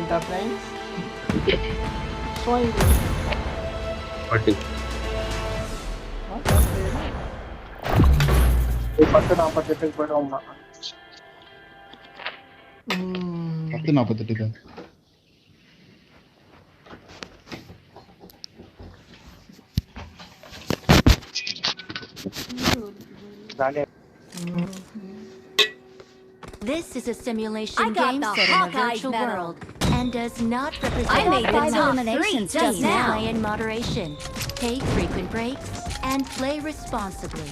Enterprise. Swipe. பட்டி What are they? 10:48 போயிடுவோம்மா. 10:48 ஜாலியா This is a simulation I got game the set in a Hawkeye virtual medal. world and does not represent I made the the top eliminations 3 just now. now. Play in moderation, take frequent breaks, and play responsibly.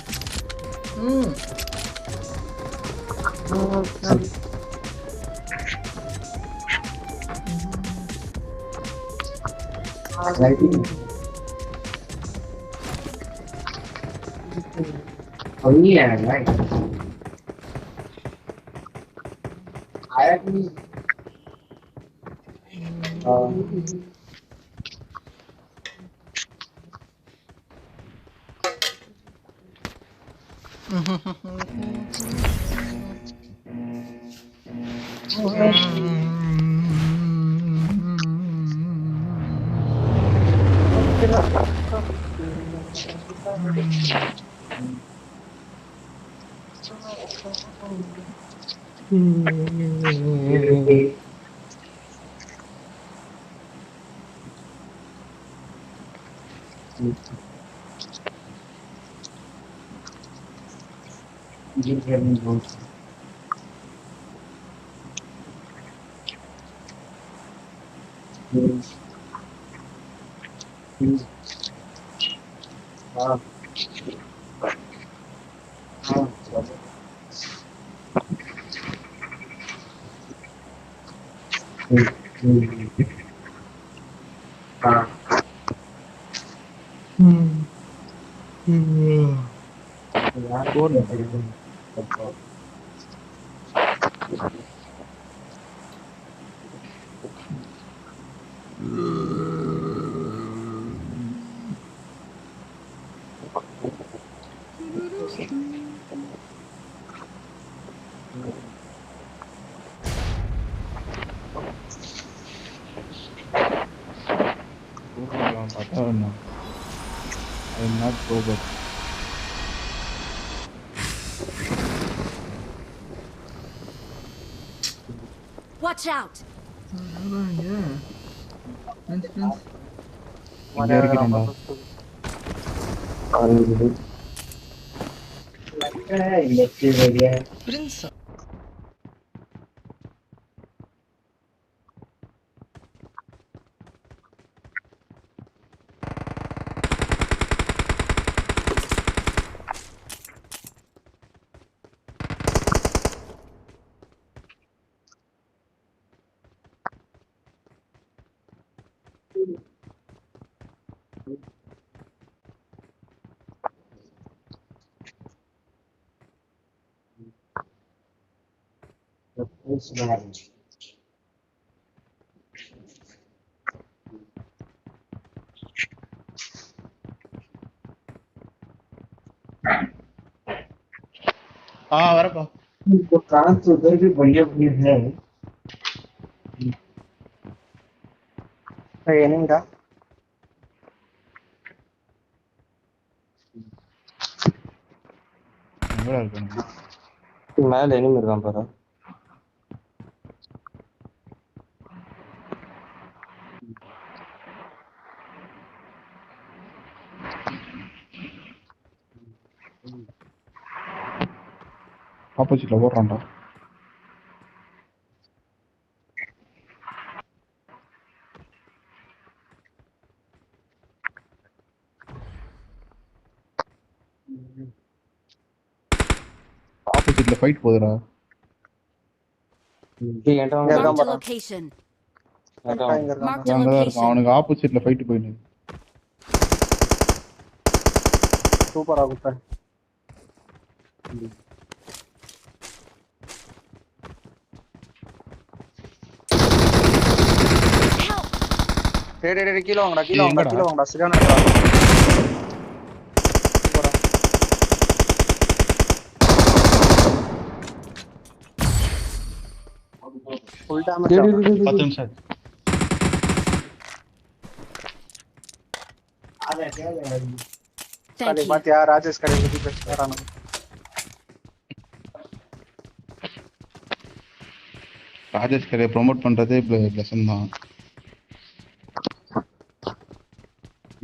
Oh yeah, right. I agree. I'm not robot. Watch out! இங்க இருக்கிறேன்டா. Prince. வரப்பா. तो कांच उधर भी बढ़िया बढ़िया है என்னடா எங்கடா இருக்கானுங்க? மேல எனிமி இருக்கான் பாரு. ஆப்போசிட்ல ஓடுறான்டா. ஆப்போசிட்ல ஃபைட் போகுதுடா. என்கிட்ட Marked இருக்கான் a பாரு. location. இங்க இருக்கான். Marked a அங்கதான் இருக்கான். location. அவனுக்கு ஆப்போசிட்ல ஃபைட் போயிடுது. சூப்பரா குப்பை. டேய் கீழ வாங்கடா கீழ வாங்கடா சரியான சூப்பரா. Full damage. 10 நிமிஷம். Thank you. பாத்தியா ராஜேஷ் கடை பத்தி பேசுறானு. ராஜேஷ் கரையை ப்ரொமோட் பண்றதே பிளஸன் தான்.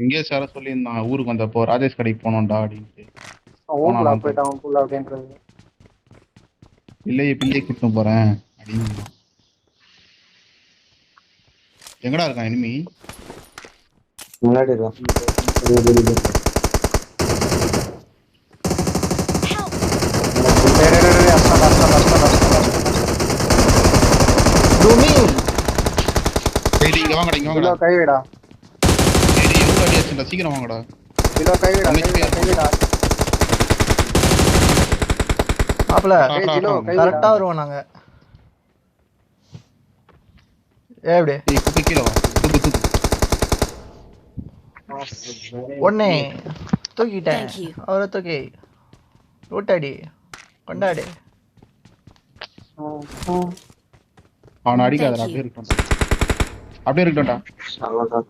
எங்கேயோ சார சொல்லியிருந்தான் ஊருக்கு வந்தப்போ ராஜேஷ் கடைக்கு போனோம்டா அப்படின்ட்டு. ஊர்ல போயிட்டான் புள்ள அப்படின்றது. பிள்ளையை கூட்டு போறேன் அப்படின்னு. எங்கடா இருக்கான் எனிமி? முன்னாடி இருக்கான். Help! சரி இங்க வாங்கடா இங்க வாங்கடா. கைவிடா சரி எவ்வளோ அடி ஆச்சுடா சீக்கிரம் வாங்கடா. கைவிடா மாப்ள ஜிலோ கரெக்டா வருவோம் நாங்க. எப்படி ஏய் குப்பை கீழே வா. தூக்கு. ஒண்ணே தூக்கிட்டேன். Thank you. அவரை தூக்கி ரூட்டாடி கொண்டாடி. அவனை அடிக்காதடா அப்படியே இருக்கட்டும்டா. அவ்வளவுதான்.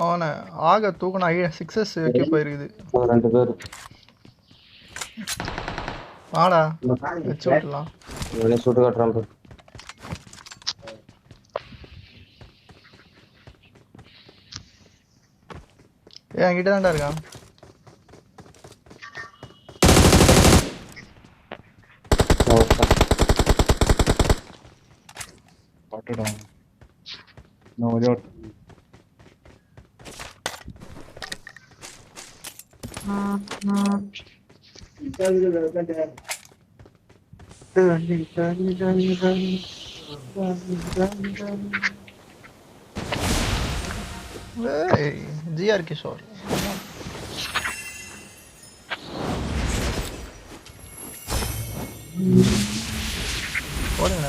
அவனை ஆக தூக்கணும். 6s வைக்க போயிருக்குது. 2 பேர் வாடா வச்சு விட்டுலாம். இவனே சுட்டு காட்டுறான் பாரு. என்கிட்ட தான்டா இருக்கான். பாட்டுடா நான் ஒரே ஒரு ஜிஆர் கிஷோர்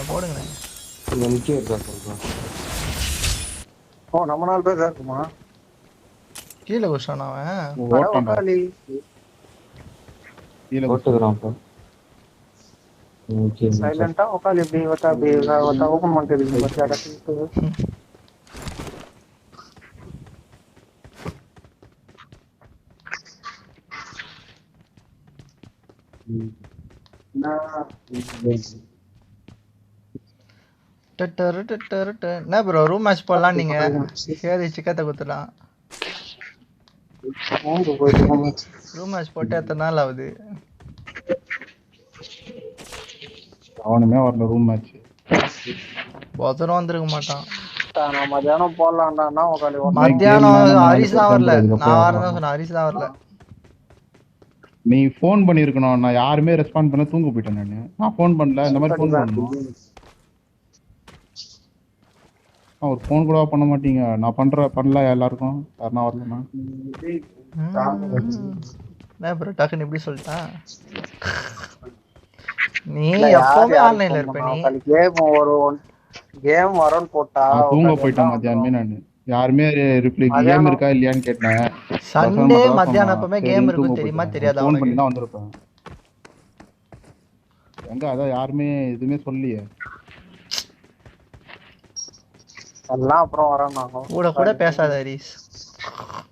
போடுங்கண்ணே. எம்கே இருக்கா சொல்றான். நம்ம 4 பேர் தான் இருக்குமா? கீழே குஷான் அவன். ஓட்டான்டா கீழே ஓட்டுறான் பா. ஓகே சைலண்டா உட்காந்து இப்படி ஓபன் பண்ணிட்டு பத்தியா கட்டிட்டு. என்ன ப்ரோ ரூம் மேட்ச் போடலாம். நீங்க சரி சிக்கத்தை குத்துலாம். ரூம் மேட்ச் போட்டு எத்தனை நாள் ஆகுது? அவனுமே வரல ரூம் மேட்ச். பொதரும் வந்திருக்க மாட்டான். நான் மத்தியானம் போடலாம்டா உட்காந்து. மத்தியானம் ஹரிஷ் தான் வரல. நான் வரதான் சொன்னேன். ஹரிஷ் தான் வரல. நீ ஃபோன் பண்ணிருக்கணும். நான் யாருமே ரெஸ்பாண்ட் பண்ண தூங்க போயிட்டேன். நான் ஃபோன் பண்ணல. இந்த மாதிரி ஃபோன் பண்ணணும். ஒரு ஃபோன் கூட பண்ண மாட்டீங்க. நான் பண்ணல எல்லாருக்கும். யாருனா வரலன்னா என்ன ப்ரோ டக்குன்னு இப்படி சொல்லிட்டான். நீ எப்பவுமே ஆன்லைன்ல இருப்ப. நீ கேம் வரன்னு போட்டா தூங்க போயிட்டேன் மத்தியானமே. நான் யாருமே ரிப்ளை கேம் இருக்கா இல்லையான்னு கேட்டேன். சண்டே மத்தியானம் எப்பவுமே கேம் இருக்கும் தெரியுமா தெரியாதா? ஃபோன் பண்ணி தான் வந்திருப்பேன். எங்க அதான் யாருமே எதுவுமே சொல்லலையே. எல்லாம் அப்புறம் வரேன். நாங்க கூட பேசாத ஹரிஷ்.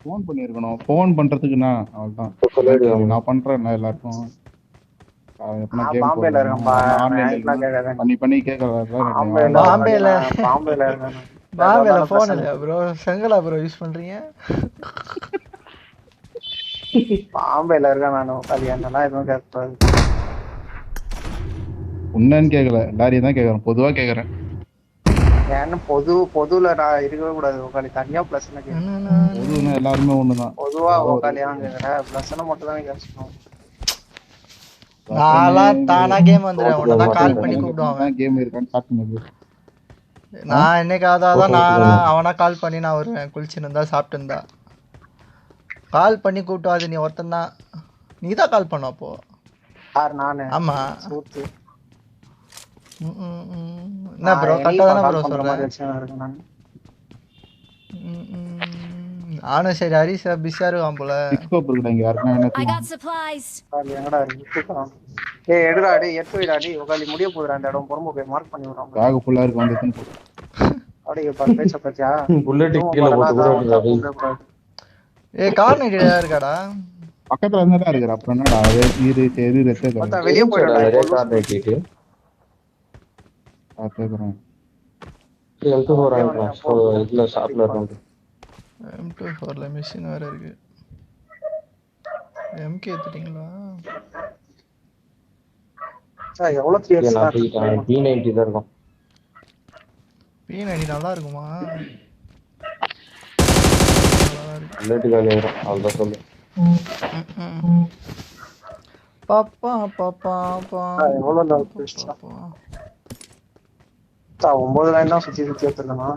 ஃபோன் பண்ணிருக்கணும். ஃபோன் பண்றதுக்கு நான் அவ்வளவுதான் நான் பண்றேன். நான் எல்லாருக்கும் பாம்பேல இருக்கேன்பா. பண்ணி கேக்குறேன். பாம்பேல போன் இல்ல ப்ரோ. செங்கலா ப்ரோ யூஸ் பண்றீங்க? பாம்பேல இருக்கேன் நானு. கல்யாணம்னா எதுவும் கேட்கக்கூடாது. உன்னன்னு கேட்கல, எல்லாரையும் தான் கேட்கறேன். பொதுவா கேட்கறேன். ஏன்னா பொதுல நான் இருக்கவே கூடாது. உக்காளி தனியா பிரச்சனை கேட்கணும். பொதுன்னா எல்லாருமே ஒண்ணுதான். பொதுவா உக்காளியான்னு கேட்கறேன். பிரச்சனை மட்டும் தான் கேட்கணும். நான் தானா கேம் வந்துடுறேன். உன்னதான் கால் பண்ணி கூப்பிடுவான். கேம் இருக்கான்னு சாப்பிட்டு நான் என்னைக்காவது அவனா கால் பண்ணி நான் வருவேன். குளிச்சுன்னு இருந்தா சாப்பிட்டு இருந்தா கால் பண்ணி கூப்பிட்டு அது நீ ஒருத்தன் தான். நீ தான் கால் பண்ண அப்போ. யார் நானு? ஆமா. சூத்து. என்ன ப்ரோ கரெக்டா தானே ப்ரோ சொல்றேன். நானும் சரி ஹரிஷ் பிஸியா இருக்கான் போல. I got supplies. எங்கடா இருக்கு? ஏய் எடுடா டேய் எடுத்து வைடா டேய் உக்காலி முடிய போகுதுடா அந்த இடம் புறம்பு போய் மார்க் பண்ணி விடுறான் பேக் ஃபுல்லா இருக்கு வந்து எடுத்துன்னு போ. அப்படியே பாரு பேச்ச பத்தியா புல்லட் கீழே போட்டு கூட விட்டுறாரு. கார்னர் இருக்காடா. பக்கத்துல இருந்தா இருக்கு. அப்புறம் என்னடா எது ரெஸ்ட் மொத்த வெளிய போய்டா நிறைய கார் நட்டிட்டு கேக்குறேன். எங்க போறாங்க இதுல ஷாப்ல இருக்கு. M24ல மிஷின் வேற இருக்கு. MK எடுத்துட்டீங்களா? சார் எவ்வளவு 3 இயர்ஸ் நான் P90 தான் இருக்கும். P90 நல்லா இருக்குமா? புல்லட் காலி ஆயிரும் அவ்வளோதான் சொல்லு. பாப்பா பாப்பா எவ்வளவு லவ் பேசுறா 9 லைன் தான் சுத்தி சுத்தி எடுத்துக்கனா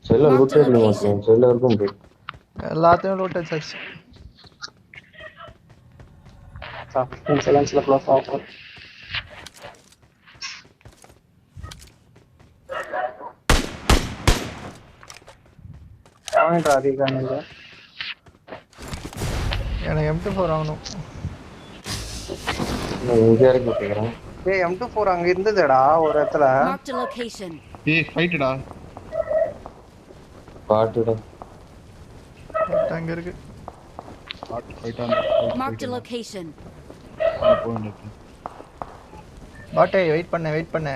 செல்ல லூட் எடுக்க மாட்டேன். செல்ல இருக்கும் போய் எல்லாத்தையும் லூட் அடிச்சாச்சு. 15 செகண்ட்ஸ்ல க்ளோஸ் ஆகும். அவன்டா அதிகானங்க எனக்கு M24 வாங்கணும். நான் இங்க இறக்கி விட்டுக்கிறேன். ஏய் M24 அங்க இருந்ததுடா ஒரு இடத்துல. Marked a location. ஏய் ஃபைட்டடா. பாட்டுடா. அங்க இருக்கு. ஃபைட்டா. Marked a location. போயிடு. பாட்டே வெயிட் பண்ண.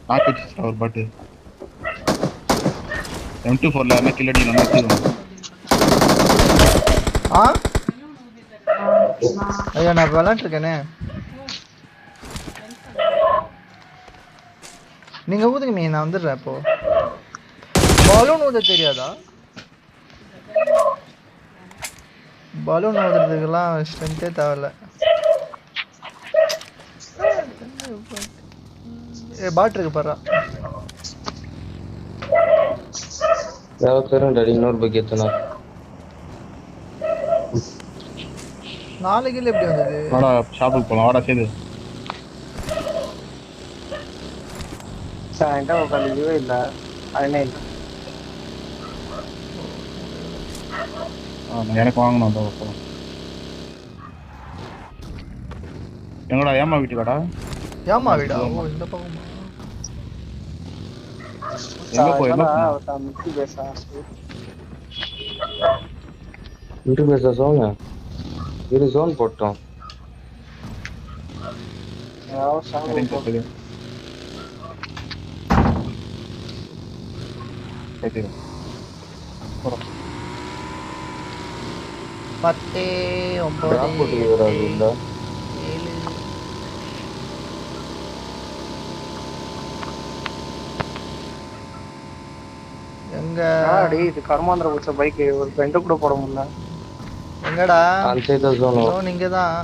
நாக்கு ஒரு பாட்டு. M24ல என்ன கில் அடி நல்லா தீரும். ஐயா நான் விளையாட்டு இருக்கேனே. நீங்க ஊதுங்க மீ நான் வந்துடுறேன் இப்போ. பலூன் ஊத தெரியாதா? பலூன் ஊதுறதுக்கெல்லாம் ஸ்ட்ரென்த்தே தேவையில்ல. பாட் இருக்கு பாரு. யாரும் டாடி இன்னொரு பைக் ஏத்துனா. 4 கிலோ எப்படி வந்தது? வாடா ஷாப்புக்கு போலாம். வாடா சேது. சாயண்டா உட்காந்துவே இல்ல. அதனே இல்ல. எனக்கு வாங்கணும் அந்த பக்கம். எங்கடா ஏமா வீட்டுக்காடா? ஏமா வீடா? ஓ இந்த பக்கமா. எங்க போய் மிக்கி பேசா. இன்டு பேச சோங்க. இது ஜோன் போட்டோம். யாவ் சாவு போடு. சரி. 10 9 டிராப் போட்டு வராது இல்ல. 7 எங்க ஆடி இது கர்மாந்திர புடிச்ச பைக் ஒரு பெண்ட் கூட போட முடியல. எங்கடா? அந்த சைடு தான் ஜோன் வரும். ஜோன் இங்க தான்.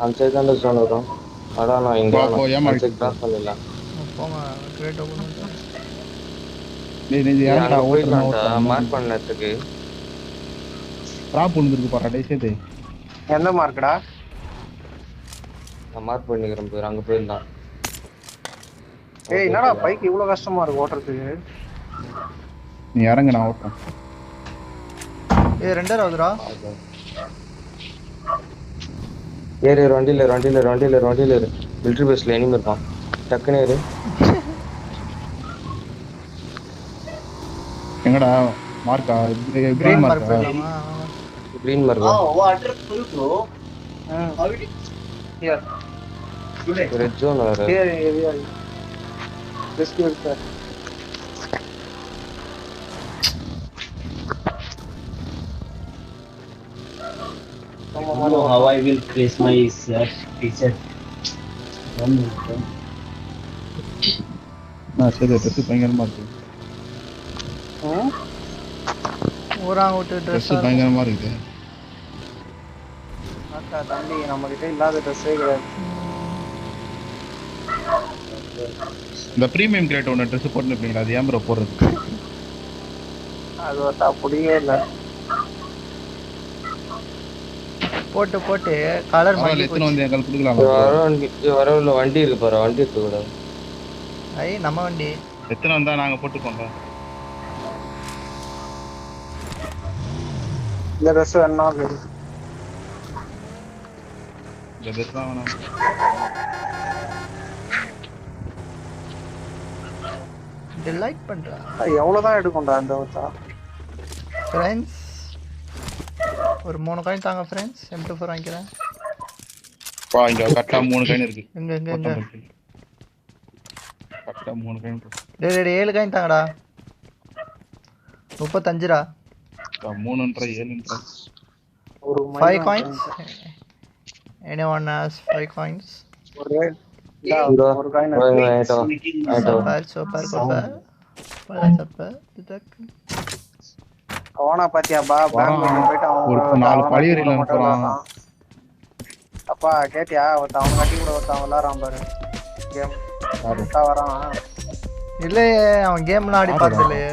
அந்த சைடு தான் ஜோன் வரும். அதான் நான் இங்க போ ஏமா கிராஸ் பண்ணலாம். போங்க கிரேட் ஓபன் பண்ணு. நீ யாரடா ஓட்டுறா? மார்க் பண்ணதுக்கு டிராப் வந்துருக்கு பாறா டேய் சேது. எந்த மார்க்கடா? நான் மார்க் பண்ணிக்கிறேன் பேர் அங்க போயிடலாம். ஏய் என்னடா பைக் இவ்வளவு கஷ்டமா இருக்கு ஓட்டுறதுக்கு? நீ இறங்கு நான் ஓட்டுறேன். ஏய் ரெண்டராவதுடா. ஏறு வண்டியில மிலிட்டரி பேஸ்ல எனிமி இருப்பான். டக்குனு ஏறு. எங்கடா மார்க்கா? கிரீன் மார்க் பண்ணலாமா? green mark. Here. Red zone or Here. Just give it that. I don't know how I will place my t-shirt. நான் சரி ட்ரெஸ் பயங்கரமா இருக்கு. ஊராங்க விட்டு ட்ரெஸ் பயங்கரமா இருக்கு. அக்கா தம்பி நம்ம கிட்ட இல்லாத ட்ரெஸ்ஸே கிடையாது. இந்த பிரீமியம் கிரேட் ஒன்று ட்ரெஸ் போட்டு இருப்பீங்களா? அது ஏன் ப்ரோ போடுறது? அது வந்தா புடியே இல்லை. போட்டு கலர் மாத்தி எத்தனை வந்து எங்களுக்கு கொடுக்கலாம். வர வண்டி இருக்கு பாரு, வண்டி எடுத்து கூடாது. ஐ நம்ம வண்டி எத்தனை வந்தா நாங்க போட்டுக்கோங்க. இந்த ட்ரெஸ் வேணா கேளு. இந்த ட்ரெஸ் தான் வேணும். டிலைட் பண்றா எவ்வளவுதான் எடுக்கும்டா அந்த ஒருத்தா? ஃப்ரெண்ட்ஸ். ஒரு 3 காயின் தாங்க ஃப்ரெண்ட்ஸ். M24 வாங்கிக்கிறேன். பா இங்க கரெக்டா 3 காயின் இருக்கு. எங்க கரெக்டா 3 காயின் இருக்கு. டேய் 7 காயின் தாங்கடா. 35டா. 3ன்ற 7ன்ற. ஒரு 5 coins. Anyone has 5 coins? ஒரு ஒரு காயின் சூப்பர். அவனா பாத்தியாப்பா? பெங்களூர்ல போயிட்டு ஒரு 4 பழியறில போறான். அப்பா கேட்டியா? ஒருத்தன் அவன் கட்டி கூட ஒருத்தன் விளாடுறான் பாரு. கேம் வரான். இல்லையே, அவன் கேம்லாம் ஆடி பார்த்தது இல்லையே.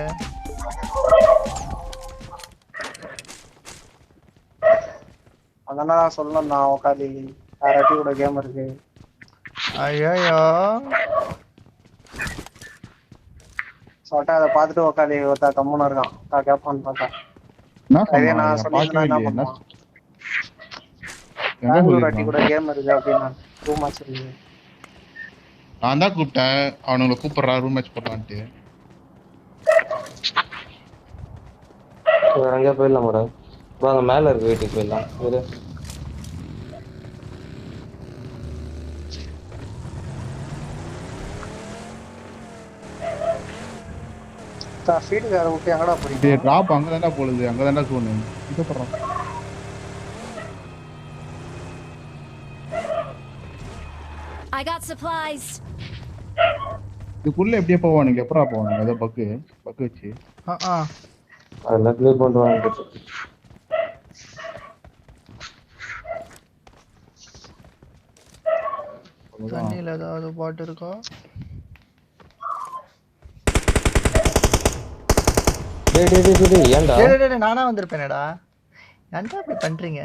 அதனால சொல்லணும் நான் உட்காந்து யாராட்டி கூட கேம் இருக்கு. ஐயோ சொல்லிட்டு அதை பார்த்துட்டு உட்காந்து ஒருத்தா கம்முன்னு இருக்கான். கேட்பான்னு பார்த்தா என்ன அதே சொன்னா? நான் சொன்னேன். என்ன பண்ணுவான்? பெங்களூர் அட்டி கூட கேம் இருக்கு அப்படின்னா ரூம் மேட்ச் இருக்கு. நான் தான் கூப்பிட்டேன், அவனுங்களை கூப்பிடுறா ரூம் மேட்ச் போடலான்ட்டு. அங்கே போயிடலாம் மேடம். வாங்க மேலே இருக்கு, வீட்டுக்கு போயிடலாம். ஒரு ஃபீல்டுக்கார விட்டு எங்கடா போறீங்க? டேய் டிராப் அங்க தான்டா போடுது, அங்க தான்டா சோனு. இது போடுறான். I got supplies. இதுக்குள்ள எப்படியே போவானுங்க? எப்படா போவானுங்க? ஏதோ பக்கு வச்சு அதெல்லாம் கிளியர் பண்ணுவாங்க. தண்ணியில் ஏதாவது பாட்டு இருக்கா? ஏன்டா டேய் நானா வந்திருப்பேனேடா. ஏன்டா அப்படி பண்றீங்க?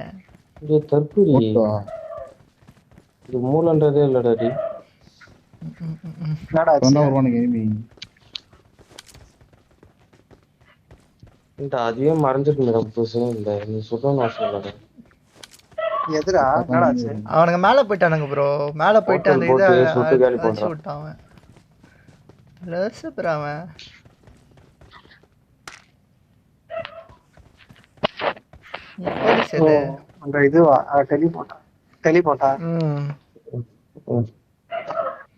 இது தற்கொலை. இது மூலன்றதே இல்லடா டி. என்னடா சொன்னா வருவானுங்க எனிமி. இந்த அதுவே மறைஞ்சிருக்கு மேடம். புதுசே இல்லை, நீ சொல்லணும் அவசியம் இல்லடா. எதுடா? என்னடா ஆச்சு? அவனுங்க மேலே போயிட்டானுங்க ப்ரோ. மேலே போயிட்டு அந்த இதை சுட்டு காலி அடிச்சு பண்றான். விட்டான் அவன். லெஸ் அவன். போலீஸ் எது? அந்த இதுவா டெலிபோட்டா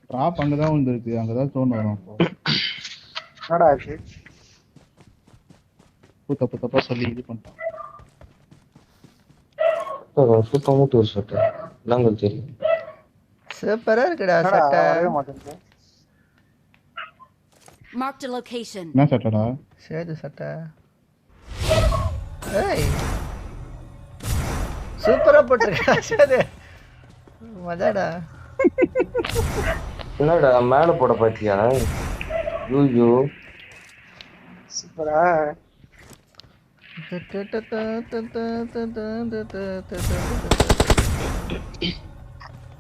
டிராப் அங்க தான் வந்திருக்கு, அங்க தான் சோன் வரும். அப்போ என்னடா ஆச்சு? தப்பா சொல்லி இது பண்ணிட்டான். சூப்பர் மூட்டு ஒரு சட்டை நாங்கள் தெரியும். சூப்பரா இருக்குடா சட்டை. வரவே மாட்டேங்குது. Marked a location. என்ன சட்டடா? சேது சட்டை. ஏய் சூப்பரா போட்டிருக்கா சேது. மஜாடா. என்னடா மேல போட பாத்தியா? யூ சூப்பரா.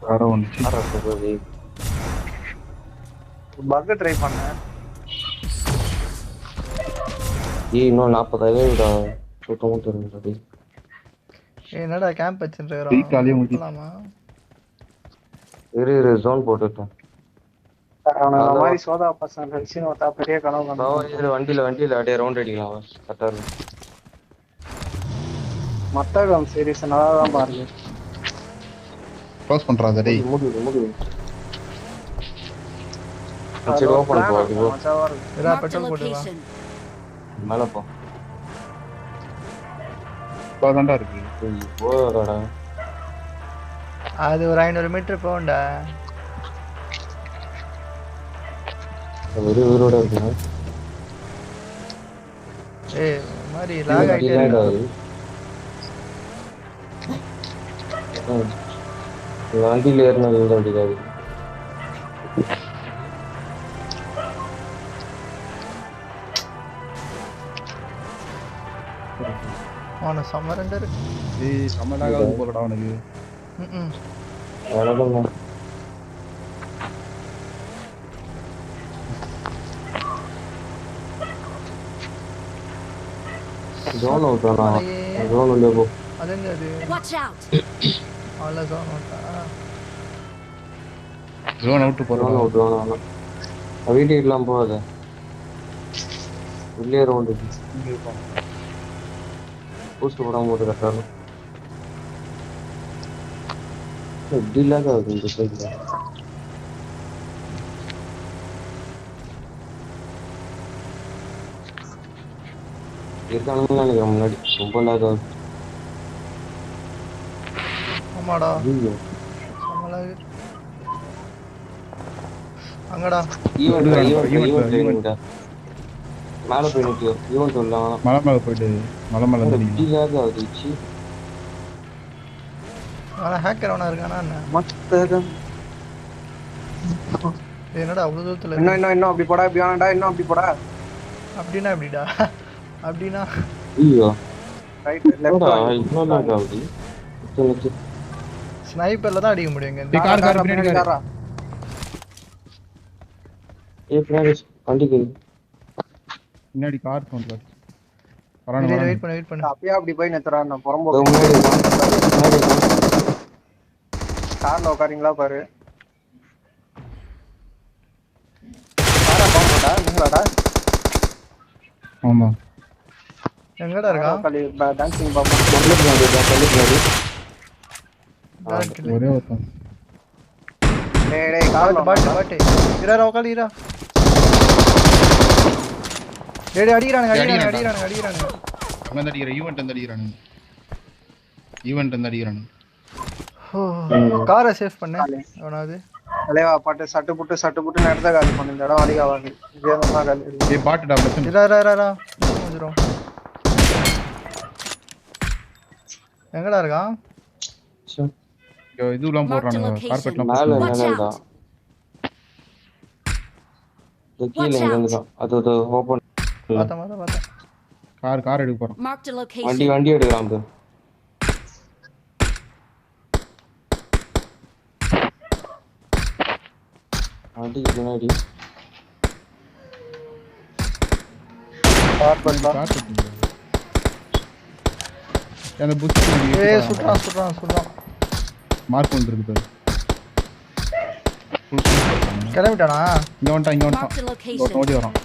வேற ஒன்று பக் ட்ரை பண்ணேன். இன்னும் 40,000 சுத்த மூட்டு. என்னடா கேம்ப் வச்சுட்டு காலியா முடி. இருக்கோமா? இரு ஜோன் போட்டுட்டேன். அவன மாதிரி சோதா பசங்க வச்சு ஒருத்தா பெரிய கனவு கண்டான். வண்டியில அப்படியே ரவுண்ட் அடிக்கலாம். கரெக்டா இருக்கும். மத்தகம் சீரிஸ் நல்லா தான் பாருங்க. க்ளோஸ் பண்றாத டேய். முடி சரி ஓபன் போ. அது மச்சாவா இருக்கு. இதா Marked a பெட்ரோல் போடுவா. location. மேல போ. இப்பதான்டா இருக்கு. போடா. அது ஒரு 500 மீட்டர் போகும்டா. உயிரோட இருக்கு. ஏய் மாதிரி லாக் ஆயிட்டே இருக்கு. வண்டியில ஏறினது அடிக்காது. அவன சமரண்டர். ஏய் சமலாக போறடா அவனுக்கு. எனக்கும் ஜோன் அவுட் ஆனா மலையே. ஜோன் உள்ள போ. அது எங்க அது Watch out! அவ்வளோ ஜோன் ஓட்டா ஜோன் அவுட் ஜோன் போறோம். அவுட் ஆனா வீட்டுக்குலாம் போகாத. உள்ளே ரவுண்டு பூஸ்ட் போடாம போட்டு கட்டாலும் இப்படி இல்லாத ஆகுது இந்த சைட்ல. இருக்கானுங்கன்னு நினைக்கிறேன் முன்னாடி ரொம்ப இல்லாத ஆகுது. ஆமாடா ஐயோ சமலாக அங்கடா ஈவென்ட் மேல போய் நிற்கும் ஈவென்ட் வரலாம். மலை மேல போயிட்டு மலை மேல இப்படி இருந்தீங்க. இல்லாத ஆகுது சி. ஆனால் ஹேக்கர் அவனா இருக்கானா என்ன மத்தகம் டேய், என்னடா அவ்வளோ தூரத்தில் இன்னும் இன்னும் இன்னும் அப்படி போடா இப்படி வேணாண்டா இன்னும் அப்படி போடா அப்படின்னா எப்படிடா அப்படின்னா ஐயோ ரைட் லெஃப்ட் இவ்வளோ லாக் ஆகுது. நிறுத்து. ஸ்னைப்பரில் தான் அடிக்க முடியும் இங்க டேய், கார் பின்னாடி கார். பின்னாடி வண்டிக்கு பின்னாடி கார் சவுண்ட் கார். வெயிட் பண்ணு வெயிட் பண்ணு அப்படியே அப்படி போய் நிறுத்துறா நான் புறம்போ முன்னாடி இருக்கான். கார்ல உட்காரீங்களா பாரு காரா பாம்புடா நீங்களாடா ஆமா. எங்கடா இருக்கா டான்சிங் பாம்பு ஒரே ஒருத்தன். டேய் டேய் கார்ல பாட்டு இரா உட்காந்து இரா டேய் அடிக்கிறானுங்க அங்க இருந்து அடிக்கிற ஈவென்ட் வந்து அடிக்கிறானுங்க. ஈவென்ட் வந்து அடிக்கிறானுங்க. காரை சேஃப் பண்ணு எவனாவது தலைவா பாட்டு சட்டு புட்டு நடந்த காலி பண்ணு இந்த இடம் அடிக்காவாது இதேதான் காலி ஏய் பாட்டுடா பிரச்சனை. இரா வந்துரும் எங்கடா இருக்கான் இதுலாம் போடுறானுங்க கார்பெட்லாம் மேல Watch என்னடா out! கீழே எங்க இருந்துதான் அது ஓபன் பார்த்தேன் கார் எடுக்க போறோம். Marked a வண்டி location. வண்டி எடுக்கலாம் bro. வண்டிக்கு பின்னாடி கார்பன் தான் கார் எடுங்க. அந்த புஷ் ஏய் சுடுறான் மார்க் ஒன்று இருக்கு பாரு. கிளம்பிட்டானா இங்க வந்துட்டான் Marked a ஒருத்தன் location. ஓடி வரான்.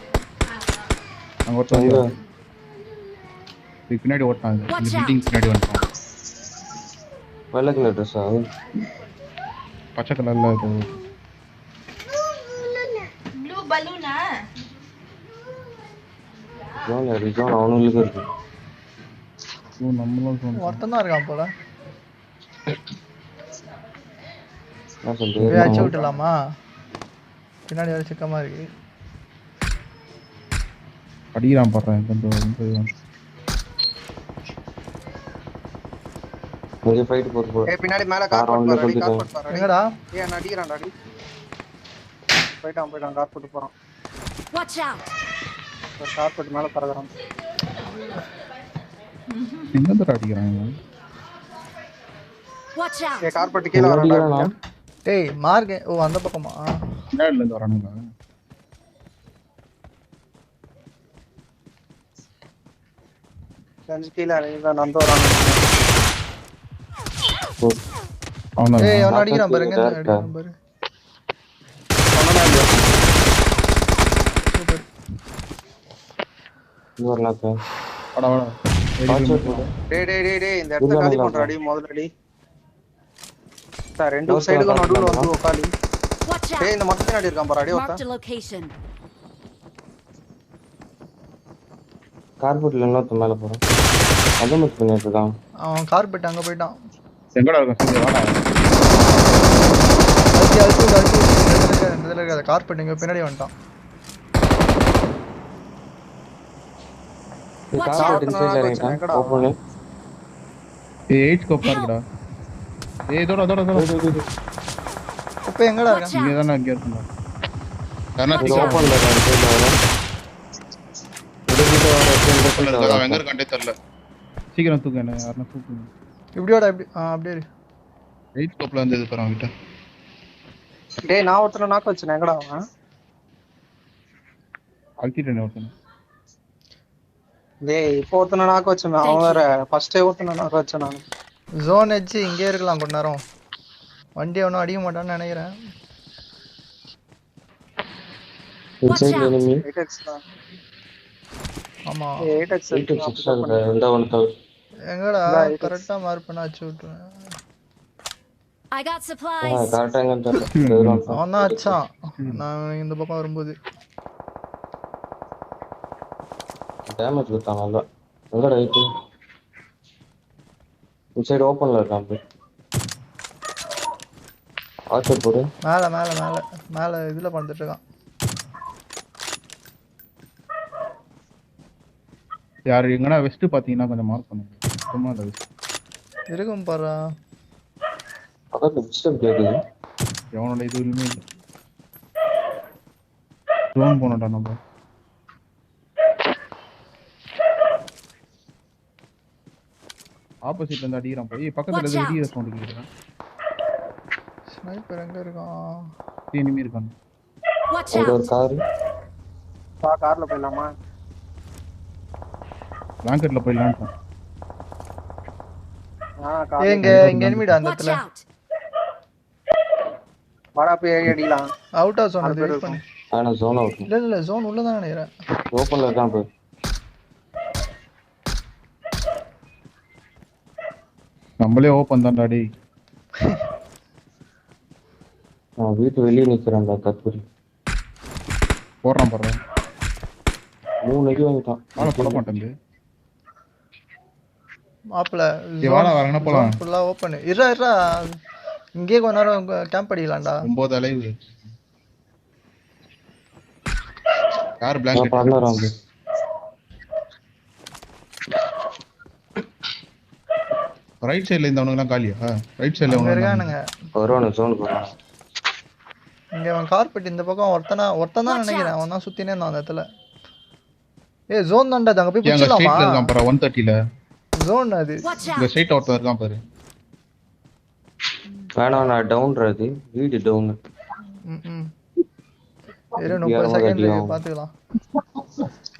அங்க ஒருத்தன் ஓடி வரான். இதுக்கு பின்னாடி ஓட்டான். இந்த Watch out. பில்டிங் பின்னாடி வந்துட்டான். வெள்ளை கலர் ட்ரெஸ்ஸா பச்சை கலர்ல இது Blue balloon ah. Zone zone அவனுங்களுக்கு இருக்கு. நம்மளும் சொன்னோம். ஒருத்தன் தான் இருக்கான் போல என்ன போய் அடிச்சு சொல்றீங்க? விட்டுலாமா பின்னாடி வேற சிக்கமா இருக்கு அடிக்கிறான் பாடுறேன் கொஞ்சம் இங்க ஃபைட் போட்டு ஏய் பின்னாடி மேல கார் கார் ஒன்ல போட்டு கொடுத்துட்டேன். கார் போட்டு எங்கடா ஏய் நான் அடிக்கிறான்டா அடி போய்ட்டான் கார் போட்டு போறான் Watch out! ஒரு கார் போட்டு மேல பறக்குறான் எங்க இருந்து அடிக்கிறாங்க? Watch out! ஏய் கார் போட்டு கீழ வரான்டா டேய் மார்க் ஓ அந்த பக்கமா பின்னாடில இருந்து வரானுங்க. செஞ்சு கீழ இறங்கி நந்து வரான் அவன ஏய் அவன அடிக்கிறான் பாரு எங்க அடிக்கிறான் பாரு சொன்னனா இல்லையா சூப்பர் இன்னொரு லாக் வாடா டேய் இந்த இடத்த காலி பண்ற அடி முதல்ல அடி சார் ரெண்டு சைடுக்கு நடுவுல வந்து உட்காலி Watch டேய் out! இந்த மரத்து பின்னாடி இருக்கான் பாரு அடி Marked ஒருத்தன் a location. கார்பெட்ல இன்னொருத்த மேல போறான். அத மட்டும் பண்ணிட்டு இருக்கான். அவன் கார்பெட் அங்க போயிட்டான் எங்கடா இருக்க சரி வாடா. இந்த இருக்காத கார்பெட் இங்க பின்னாடி வந்துட்டான் Watch கார்பெட் இன்சைட்ல இறங்கிட்டான். ஓபன் ஏய் 8 ஸ்கோப் இருக்குடா. ஏய் தோட இப்போ எங்கடா Watch இருக்கான் இங்க out! தான அங்க இருக்கணும். யாரனா Watch டிக்கெட் out. ஓபன்ல இருக்கான் இன்சைட்ல வர. இதுகிட்ட வர அவன் எங்க இருக்கானே தெரியல. சீக்கிரம் தூக்கு என்ன யாரனா தூக்கு. இப்படியோட இப்படி அப்படியே இரு. 8 ஸ்கோப்ல வந்து இது போறான் கிட்ட. டேய் நான் ஒருத்தனை நாக்க வச்சேன் எங்கடா அவன் அல்டிட்டேன் ஒருத்தன். டேய் இப்போ ஒருத்தனை நாக்க வச்சேன் அவன் வேற ஃபர்ஸ்டே ஒருத்தனை நாக்க வச்சேன் நான். ஜோன் வச்சு இங்கே இருக்கலாம் கொஞ்ச நேரம். வண்டி அவனும் அடிக்க மாட்டான்னு நினைக்கிறேன். இன்சைட் எனிமி 8x தான். ஆமா 8x 8x இருக்கு இந்த ஒன் தவிர. எங்கடா இந்தா, இது- கரெக்டா மார்க் பண்ண வச்சு விட்டுருவேன். I got supplies. கரெக்டா எங்க தெரியல. அவன் தான் அடிச்சான் நான் இந்த பக்கம் வரும்போது. டேமேஜ் கொடுத்தான் நல்லா. எங்க ரைட் இன்சைட் ஓபன்ல இருக்கான் போய். ஆச்சர் போடு. மேல மேல மேல மேல இதுல படுத்துட்டு இருக்கான். யார் எங்கன்னா வெஸ்ட் பாத்தீங்கன்னா கொஞ்சம் மார்க் பண்ணுங்க. சும்மா அந்த வெஸ்ட் இருக்கும் பாரு. பக்கத்துல டிஸ்டர்ப் கேக்குது. எவனோட இதுவுமே இல்லை. ஜோன் போனடா நம்ம. ஆப்போசிட்ல இருந்து அடிக்கிறான் போய் பக்கத்துல இருந்து Watch out. வெடிக்கிற சவுண்ட் கேக்குறான். ஸ்னைப்பர் எங்க இருக்கான்? இனிமே இருக்கான். Watch அங்க ஒரு out. கார். கார்ல போயிடலாமா? பிளாங்கெட்ல போயிடலான்னு. ஏய், இங்க இங்க எனிமிடா அந்த Watch இடத்துல. out. வாடா போய் ஏறி அடிக்கலாம். அவுட் ஆஃப் ஜோன் அது பேர் வெயிட் பண்ணு. ஆனா ஜோன் அவுட். இல்ல இல்ல ஜோன் உள்ள தான் நினைக்கிறேன். ஓபன்ல இருக்கான் போய். நம்மளே ஓப்பன் தான்டா டேய். நான் வீட்டு வெளியே நிக்கிறான்டா கற்பூரி. போடுறான் போடுறான். 3 அடி வாங்கிட்டான். ஆனா போட மாட்டேங்குது. மாப்ள ஏய், வாடா, வரேன்னா போலாம். ஃபுல்லா ஓபன். இருடா இங்கே கொஞ்ச நேரம் கேம்ப் அடிக்கலாம்டா. 9 அலைவு. யார் நான் பிளாங்கெட்? பார்ட்னர் வந்து. ரைட் சைடுல இருந்தவனுங்கலாம் காலியா? ரைட் சைடுல அங்க அவங்க இருக்கானுங்க. வருவானு ஜோனுக்கு வருவான். இங்க அவன் கார்பெட் இந்த பக்கம் ஒருத்தன் தான் நினைக்கிறேன். அவன் தான் சுத்தினே இருந்தான் அந்த இடத்துல. ஏய் ஜோன் தான்டா அங்க போய் எங்க புடிச்சலாமா? ஸ்ட்ரைட்ல இருக்கான் பாரு 130ல. ஜோன் அது. Watch இங்க out. ஸ்ட்ரைட் ஒருத்தன் இருக்கான் பாரு. வேணாம் நான் டவுன்றது. வீடு டவுன். ம். இரு 30 செகண்ட் பாத்துக்கலாம்.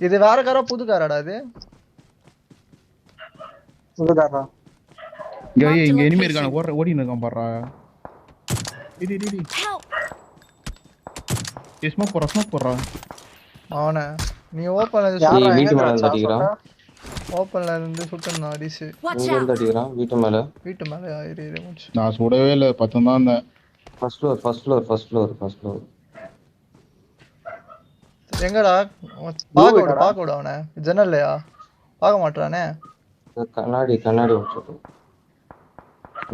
இது வேற காரா புது காராடா இது? புதுக்காரா? இங்க எனிமி இருக்கானே ஓடின்னு இருக்கான் பாறா. இடி. Help. ஸ்மோக் போறா. அவன நீ ஓபன்ல யாரா வீட்டு மேல இருந்து அடிக்கிறான். ஓபன்ல இருந்து சுத்தணும் அடிச்சு. Watch இங்க இருந்து out. அடிக்கிறான் வீட்டு மேல. வீட்டு மேல இரு மூச்சு. நான் சுடவே இல்ல 10 தான் இருந்தேன். First floor. எங்கடா பாக்கோட அவன ஜன்னல்லையா பார்க்க மாட்டானே. கண்ணாடி வச்சுட்டு.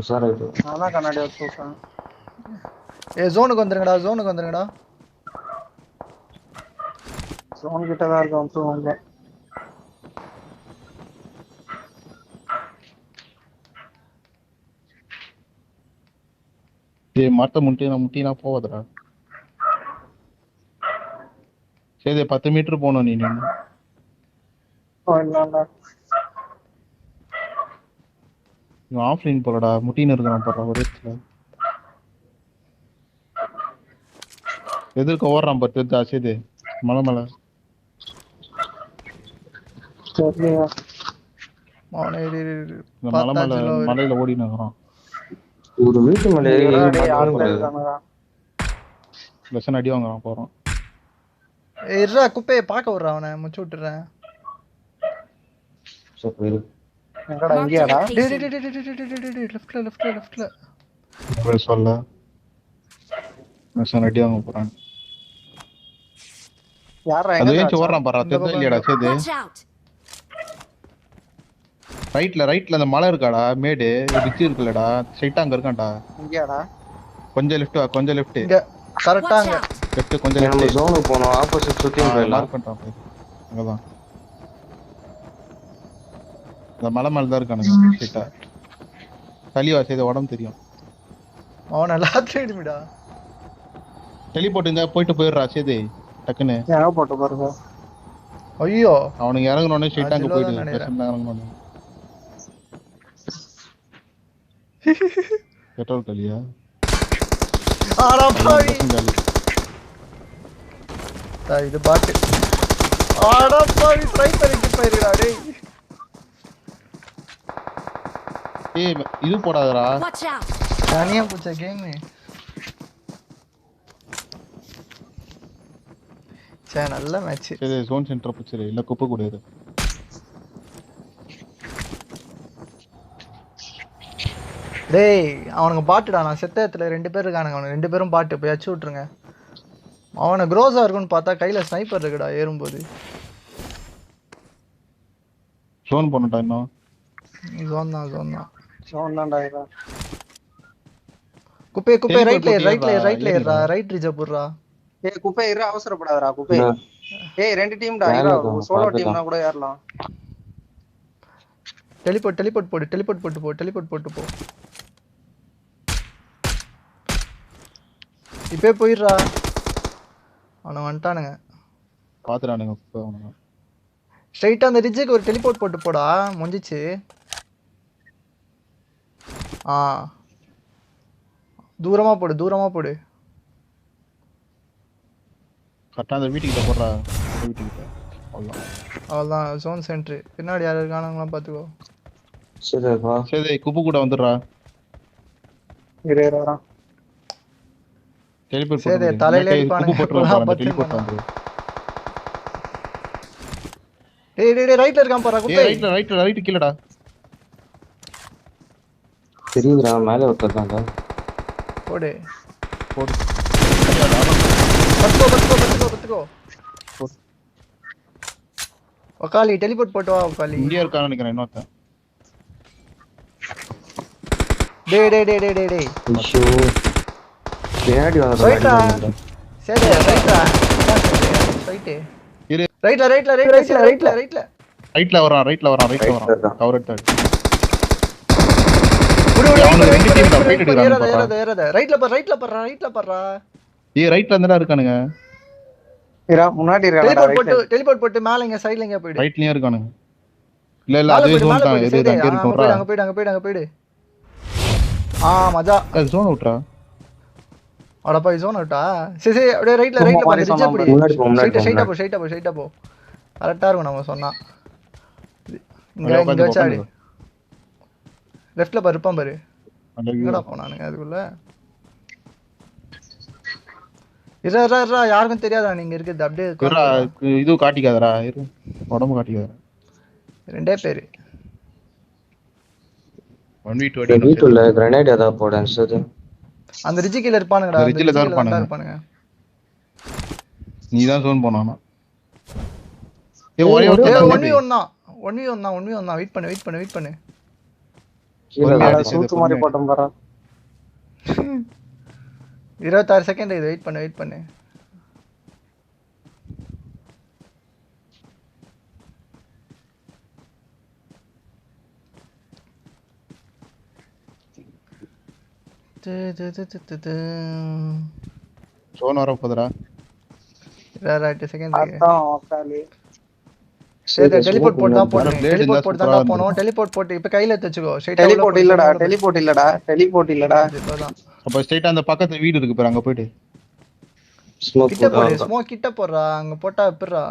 உசாராயிட்டு. நான் தான் கண்ணாடி வச்சுட்டேன். ஜோனுக்கு வந்துருங்கடா. ஜோன் கிட்ட தான் இருக்கோம் தூங்க. ஏய் மரத்தை முட்டினா போவதுடா. சரி 10 மீட்டர் போகணும் நீ நின்னு. இல்லடா. இவன் ஆஃப்லைன் போலடா முட்டின்னு இருக்கான் பாரு ஒரே இடத்துல. எதிர்க்க ஓடுறான் பாரு தெரிஞ்சா சேது மலை. சரியா. அவன இந்த மலையில ஓடின்னு இருக்கிறான். ஒரு வீட்டு மேல டேய் ஆள் இருக்கானடா. லெசன் அடி வாங்குறான் போறான். இருடா குப்பையை பார்க்க விடுறான் அவனை முச்சு விட்டுறேன். எங்கடா இங்கயாடா? லெஃப்ட்ல சொல்ல லெசன் அடி வாங்க போறான். யாரா அது எங்க ஏஞ்சி ஓடுறான் பாரு தெரிஞ்சா இல்லையாடா சேது. Watch out. ரைட்ல அந்த மலை இருக்காடா மேடு ரிச்சு இருக்குல்லடா ஸ்ட்ரைட்டா அங்க இருக்கான்டா. இங்கயாடா? கொஞ்சம் லெஃப்ட் இங்க கரெக்ட்டா Watch அங்க out. லெஃப்ட் கொஞ்சம் நம்ம லெஃப்ட் ஜோனுக்கு போறோம். ஆப்போசிட் சுத்தி போயிடலாம். மார்க் பண்றான் பாரு. அங்கதான் இந்த மலை மேல தான் இருக்கானுங்க ஸ்ட்ரைட்டா. தலிவா சேது உடம்பு தெரியும். அவன எல்லாத்தையும் இடிமிடா. டெலிபோர்ட் இருந்தா போயிடுறா சேது டக்குன்னு. எங்க போட்டு பாருங்க. ஐயோ அவனுக்கு இறங்கணும்னே ஸ்ட்ரைட்டா அங்க அதுல தான் போயிடு. நினைக்கிறேன். பேசணும் இறங்கணும். பெட்ரோல் கலியா ஆடா பாவி. காலி. இது பாட்டு. ஆடா பாவி ட்ரை பண்ணிட்டு போயிருடா டேய். ஏய் இது போடாதடா. Watch out! தனியா போச்சா கேம்? சே நல்ல மேட்ச். சரி ஜோன் சென்டர் போச்சு இல்ல குப்பை கூடாது. டேய் அவனுங்க பாட்டுடா, நான் செத்த இடத்துல 2 பேர் இருக்கானுங்க, அவனுங்க 2 பேரும் பாட்டு போய் அடிச்சு விட்டுருங்க. அவனை க்ரோஸா இருக்குன்னு பார்த்தா கையில ஸ்னைப்பர் இருக்குடா ஏறும்போது. ஜோன் போனடா இன்னும். ஜோன் தான். சவுண்ட் தான்டா இதா. குப்பை Teleport ரைட்ல போட்டியா? ஏறா ரைட் ரிஜ போடுறா. ஏய் குப்பை இரு, அவசரப்படாதடா குப்பை. என்ன? ஏய் 2 டீம்டா, வேலை இரு இருக்கும், சோலோ பார்த்துக்கலாம். டீம்னா கூட ஏறலாம். டெலிபோர்ட் போடு, டெலிபோர்ட் போட்டு போ. இப்பே போயிடுறா. அவனை வந்துட்டானுங்க. பாத்துறானுங்க குப்பை அவனுங்க. ஸ்ட்ரைட்டா அந்த ரிஜுக்கு ஒரு டெலிபோர்ட் போட்டு போடா, முடிஞ்சிச்சு. தூரமா போடு. கரெக்டா அந்த வீட்டுக்கிட்ட போடுறா. வீட்டுக்கிட்ட அவ்வளோதான் ஜோன் சென்ட்ரு. பின்னாடி யார் இருக்கானுங்களாம் பார்த்துக்கோ. சரிப்பா. சரி குப்பை கூட வந்துடுறா. இரு வரேன். டெலிபோர்ட் சரி, போட்டு தலையில அடிப்பானுங்க. டெலிபோர்ட் வந்து. டேய் ரைட்ல இருக்கான் பாரு குப்பை. ரைட் கீழடா. தெரியுதுடா, மேலே ஒருத்தர்தாங்க. போடு. போடு. பத்துக்கோ. ஒக்காலி டெலிபோர்ட் போட்டு வா ஒக்காலி. இந்தியா இருக்கான்னு நினைக்கிறேன் இன்னொருத்தன். டேய். ஐயோ, பின்னாடி ரைட்டா. வர. சரி ரைட்டா. ரைட்டு. இரு. ரைட்ல. ரைட்ல வரான். தான். கவர் எடுத்து. ரைட்ல பர்றா. ஏய் ரைட்ல இருந்தடா இருக்கானுங்க. இரா முன்னாடி இருக்கானடா ரைட். டெலிபோர்ட் போட்டு மேல இங்க சைடுல இங்க போய்டு. ரைட்லயே இருக்கானுங்க. இல்ல அதே ஜோன் தான். இது அங்க இருக்கும்டா. அங்க போய்டு. மஜா. அது ஜோன் அவுட்ரா. அட போய் ஜோன் அவுட்டா. சரி அப்படியே ரைட்ல போடு. ரிட்ஜ் அப்படி. ஸ்ட்ரைட்டா போ. கரெக்ட்டா இருக்கும் நம்ம சொன்னா. இங்க வச்சாடி. லெஃப்ட்ல இருப்பான் பாரு. எங்கடா போனானுங்க அதுக்குள்ள? இரா யாருக்கும் தெரியாதா நீங்க இருக்குது அப்படியே. இது காட்டிக்காதடா. இரு. உடம்பு காட்டிக்காதடா. 2 பேர். 1v2 வீட்டுல கிரனேட் ஏதாவது போட சரி. அந்த ரிஜி கீழ இருப்பானுங்கடா. அந்த ரிஜில தான் இருப்பானுங்க. நீ தான் ஜோன் போனானா? ஏய் ஒரே ஒரு 1v1 தான். வெயிட் பண்ணு. கீழே சூத்து மாதிரி போட்டம் பாரு. 26 செகண்ட் இது. வெயிட் பண்ணு. ஜோன் வர போதுடா. 8 செகண்ட் இருக்கு. அதான் ஒக்காலி. சரி டெலிபோர்ட் போட்டு தான் போணும். டெலிபோர்ட் போட்டு இப்ப கையில எடுத்து வச்சுக்கோ. டெலிபோர்ட் இல்லடா. இப்பதான் அப்ப ஸ்ட்ரைட்டா அந்த பக்கத்துல வீடு இருக்கு பாரு, அங்க போய்டு. ஸ்மோக் கிட்ட போடு. ஸ்மோக் கிட்ட போடுறா. அங்க போட்டா எப்பறா?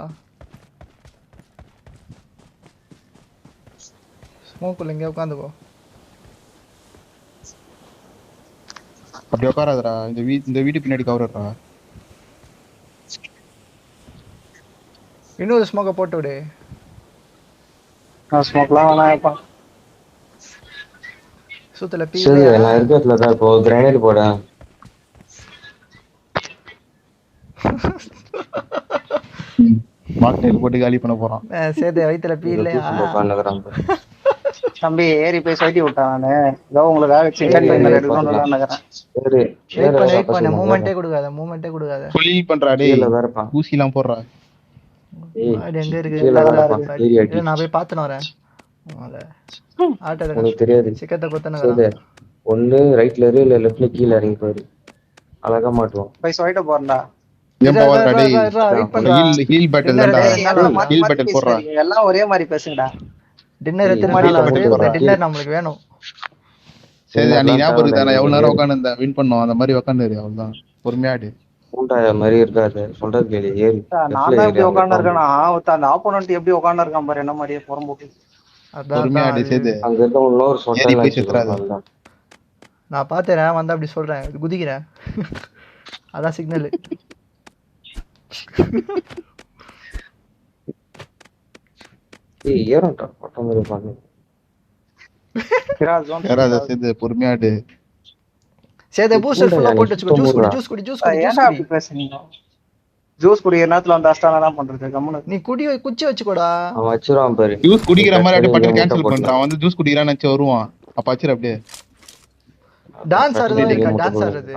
ஸ்மோக்குள்ள இங்க உட்காந்துக்கோ. அப்படி உட்காராதடா. இந்த வீடு பின்னாடி கவர்றா. இன்னொரு ஸ்மோக்க போட்டு விடு. ஸ்மோக்லாம் வேணாம்ப்பா. சூத்துல பீ. சரி நான் இருக்கத்துல தான் இப்போ கிரனேட் போட. மாக்டெயில் போட்டு காலி பண்ண போறான். சேதே வயித்துல பீ இல்லையா? தம்பி ஏறி போய் சைட்டி விட்டான் நானு. இதோ உங்களுக்காக சிக்கன் பர்கர் எடுக்கணும்னு நினைக்கிறேன். சரி வெயிட் பண்ணு. மூவ்மெண்டே கொடுக்காத. ஃபுல் பண்றா டேய். கீழ வரப்பா. ஊசிலாம் போடுறா. அது எங்க இருக்கு? கீழ வரப்பா. ஏறி நான் போய் பாத்துன வரேன். அத ஆட்டத எனக்கு தெரியாது. சிக்கத்த கொத்தன சரி வரேன். ஒன்னு ரைட்ல இரு இல்ல லெஃப்ட்ல கீழ இறங்கி பாரு. அழகா மாட்டுவோம். போய் சைட்ட போறடா. ஏன் போறடா டேய்? வெயிட் பண்றா. ஹீல் பேட்டல் தான்டா. ஹீல் பேட்டல் போடுறா. எல்லாம் ஒரே மாதிரி பேசுங்கடா. டின்னர் எத்தனை மணிக்கு வருது? டின்னர் நமக்கு வேணும். சரி அன்னைக்கு ஞாபகம் இருக்கா? நான் எவ்வளவு நேரம் உட்கார்ந்து வின் பண்ணோம். அந்த மாதிரி உட்கார்ந்துரு. அவ்வளவுதான். பொறுமையாடு. கூண்டாய மாதிரி இருக்காது. சொல்றது கேளு. ஏறி நான் தான் இப்படி உட்கார்ந்து இருக்கேனா? அந்த ஆப்போனன்ட் எப்படி உட்கார்ந்து இருக்கான் பாரு. என்ன மாதிரியே புறம்போக்கு. அதான் பொறுமையா அதான் ஆடு அது. சேது. அங்க இருக்க இன்னொரு ஏறி சொட்டை போய் செத்துறாத. நான் பாத்துறேன் வந்து அப்படி சொல்றேன் குதிக்கிறேன். அதான் சிக்னல். ஏய் ஏறண்டா பட்டம் மாதிரி பண்ணு. சிராஜ் zone யாராவது சேது பொறுமையா ஆடு. சேதே பூஸ்டர் ஃபுல்லா போட்டு வச்சுக்கோ. ஜூஸ் குடி சுத்தம் ஜூஸ் குடி ஜூஸ் குடி ஜூஸ் ஏன்டா குடி. அப்படி பேசுறீங்க? ஜூஸ் குடிக்கிற நேரத்துல வந்து அஸ்டானா தான் பண்றது கம்முனு. நீ குடி குச்சி வச்சுக்கோடா. அவன் வச்சிருவான் பாரு. ஜூஸ் குடிக்கிற மாதிரி அப்படியே பட்டன் முட்டை கேன்சல் போட்டு. பண்றான். வந்து ஜூஸ் குடிக்கிறான்னு நினைச்சு வருவான். அப்ப வச்சிரு அப்படியே. டான்ஸ் ஆடுறது முட்டை இருக்கா? போட்டு டான்ஸ் போடு. ஆடுறது.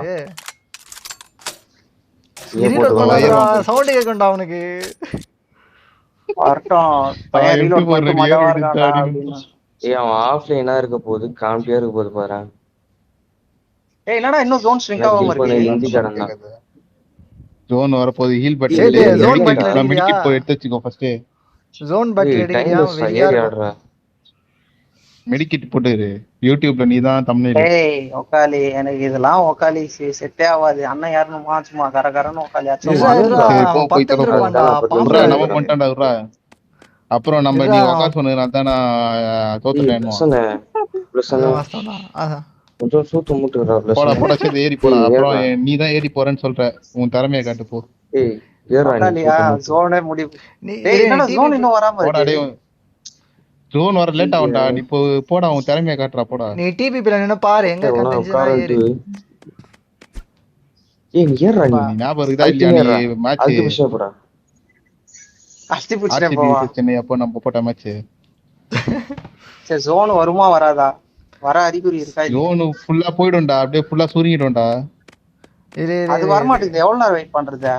ஏன் ரீலோட் போட்டு பண்ணாதடா. ஏறுவான். சவுண்ட் கேக்கும்டா அவனுக்கு. வரட்டும் பையன் ரீலோட் பண்ணிட்டு மஜாவா இருக்கான்டா அப்படின்னு. ஏய் அவன் ஆஃப்லைனா இருக்க போகுது காம்பியா இருக்க போகுது பாரு. ஏய் என்னடா இன்னும் ஜோன் ஸ்ட்ரிங்க் ஆகாம இருக்கு. ஹிந்தி கடன் தான். ஜோன் வரப்போது ஹீல் பட்டன். சேது, zone button மெடிக்கெட் அடிக்கிறியா? போய் எடுத்து வச்சுக்கோ ஃபர்ஸ்ட். ஜோன் பட்டி டைம் அடிக்கிறியா? வெறியா ஏறி இருக்கும். ஆடுறா. மெடிக்கெட் போட்டு இரு. யூடியூப்ல நீ தான் தம்ப்நெயில். ஏய் ஒக்காலி எனக்கு இதெல்லாம் ஒக்காலி செட்டே ஆகாது. அண்ணன் யாருன்னு சும்மா கரகரன்னு ஒக்காலி இருடா, அச்சோ. இருடா, சரி, போ, அவன் போய் பத்துட்டு தொலை. இருப்பான்டா, பாம்பு. விட்றா நம்ம பண்ணிட்டான்டா விட்றா. அப்புறம் நம்ம நீ இருடா. உக்கார் சொன்னதுனால தான் நான் தோத்துட்டேன். அதான் வாஸ்தவம்தான். அதான். கொஞ்சம் சூத்து முட்டுறா. போடா போடா சேர்த்து ஏறி போடா. ஏய், அப்புறம் ஏறுடா. நீ தான் ஏறி போறேன்னு சொல்ற. உன் திறமையை காட்டு போ. ஏய் ஏறா நீ ஒக்காலியா சூத்து முட்டு. ஜோனே முடிவு. நீ டேய் என்னடா நீ ஜோன் TV இன்னும் வராம போடா இருக்கு. டேய். ஜோன் வர லேட் ஆகும்டா. நீ இப்போ போடா உன் திறமையை காட்டுறா போடா. நீ டிபில நின்னு பாரு எங்க எவனா கண்டென்ஷனா ஏறு. உட்கார்ந்து. ஏய் நீ ஏறா நீ. நீ ஞாபகம் இருக்குதா இல்லையா நீ மேட்ச் அதுக்கு விஷயம் போடா. அஸ்தி புடிச்சிட்டே ஆர்சிபி போவா. சென்னை அப்போ நம்ம போட்ட மேட்ச். சரி ஜோன் வருமா வராதா? வர அறிகுறி இருக்கா? ஜோன் ஃபுல்லா போய்டும்டா. அப்படியே ஃபுல்லா சுருங்கிடும்டா. இரு அது வர மாட்டேங்குது. எவ்வளவு நேரம் வெயிட் பண்றது?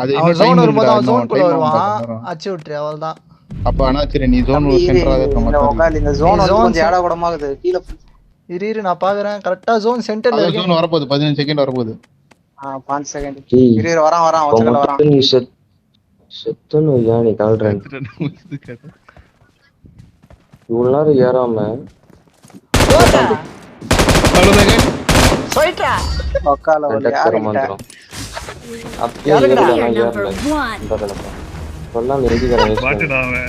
அது அவன் இன்னும் ஜோன் time வரும்போது இருக்குடா. அவன் ஜோன் இன்னும் குள்ள time வருவான். ஆகும். அடிச்சு விட்டுரு அவ்வளவுதான். அப்ப ஆனா சரி நீ ஜோன் தம்பி, இரு, சென்டரா இருக்க இந்த மாட்டாரு. உக்காலி இந்த ஜோன் நீ வந்து zone கொஞ்சம் ஏடா கூடமாகுது. கீழே இரு நான் பாக்குறேன். கரெக்டா ஜோன் சென்டர்ல இருக்கு. ஜோன் வரப்போகுது. 15 செகண்ட் வரப்போகுது. 5 செகண்ட். ஏய் இரு வரான் வரான் அவன் வச்சல வரான். மட்டும் நீ செத்துன்னு வையா நீ கல்றேன். இவ்வளவு நேரம் ஏறாம சொல்றா. உக்கால ஒரு டக்கர யாரு வந்துரும். அப்படியே யாருக்குடா? ஏறலாம் Player number ஏறல. 1. இந்த கலப்பா. சொல்லாம எழுதிக்கிறேன்.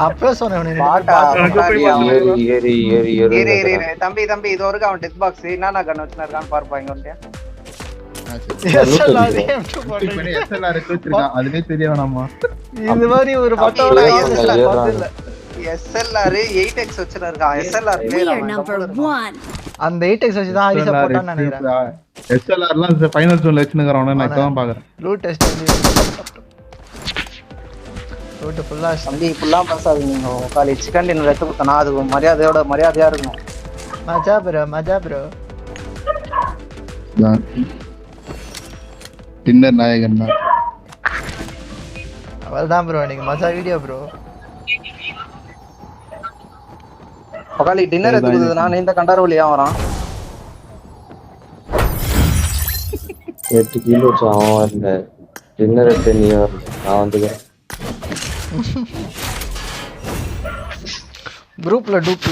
அப்பவே சொன்னேன் உனக்கு. பாட்டா உக்காலி அவன். ஏறி ஏறி ஏறி ஏறி இரு இரு இரு. தம்பி தம்பி இது வரைக்கும் அவன் டெத் பாக்ஸ் என்னன்னா கன் வச்சுனா இருக்கான்னு பாருப்பா இங்க வந்து. SLR M2 போட்டு. SLR வச்சிருக்கான். அதுவே தெரிய வேணாமா? இது மாதிரி ஒரு பட்டோட இல்ல. SLR 8x வச்சுனா இருக்கான். SLR We player are number அவன். 1. அந்த 8x வச்சு தான் ஹரிசா போட்டான்னு நினைக்கிறேன். SLRலாம் ஃபைனல் ஜோன்ல வச்சிருக்கானே நான் இப்பதான் பாக்குறேன். ரூட் டெஸ்ட் ரூட் ஃபுல்லா தம்பி இப்படிலாம் பேசாதீங்க நீங்க. உக்காலி சிக்கன் டின்னர் எடுத்து கொடுத்தனா அது மரியாதையா இருக்கணும். மஜா ப்ரோ டின்னர் நாயகன் தான். அவள்தான் ப்ரோ இன்னைக்கு மஜா வீடியோ ப்ரோ. உக்காலி டின்னர் எடுத்து கொடுத்தனா நீ இந்த கண்டாரவலியா வரான். 8 கிலோ அவன் வரல. டின்னர் எடுத்து நீ வரல. நான் வந்துக்கிறேன். குரூப்ல டூப்பு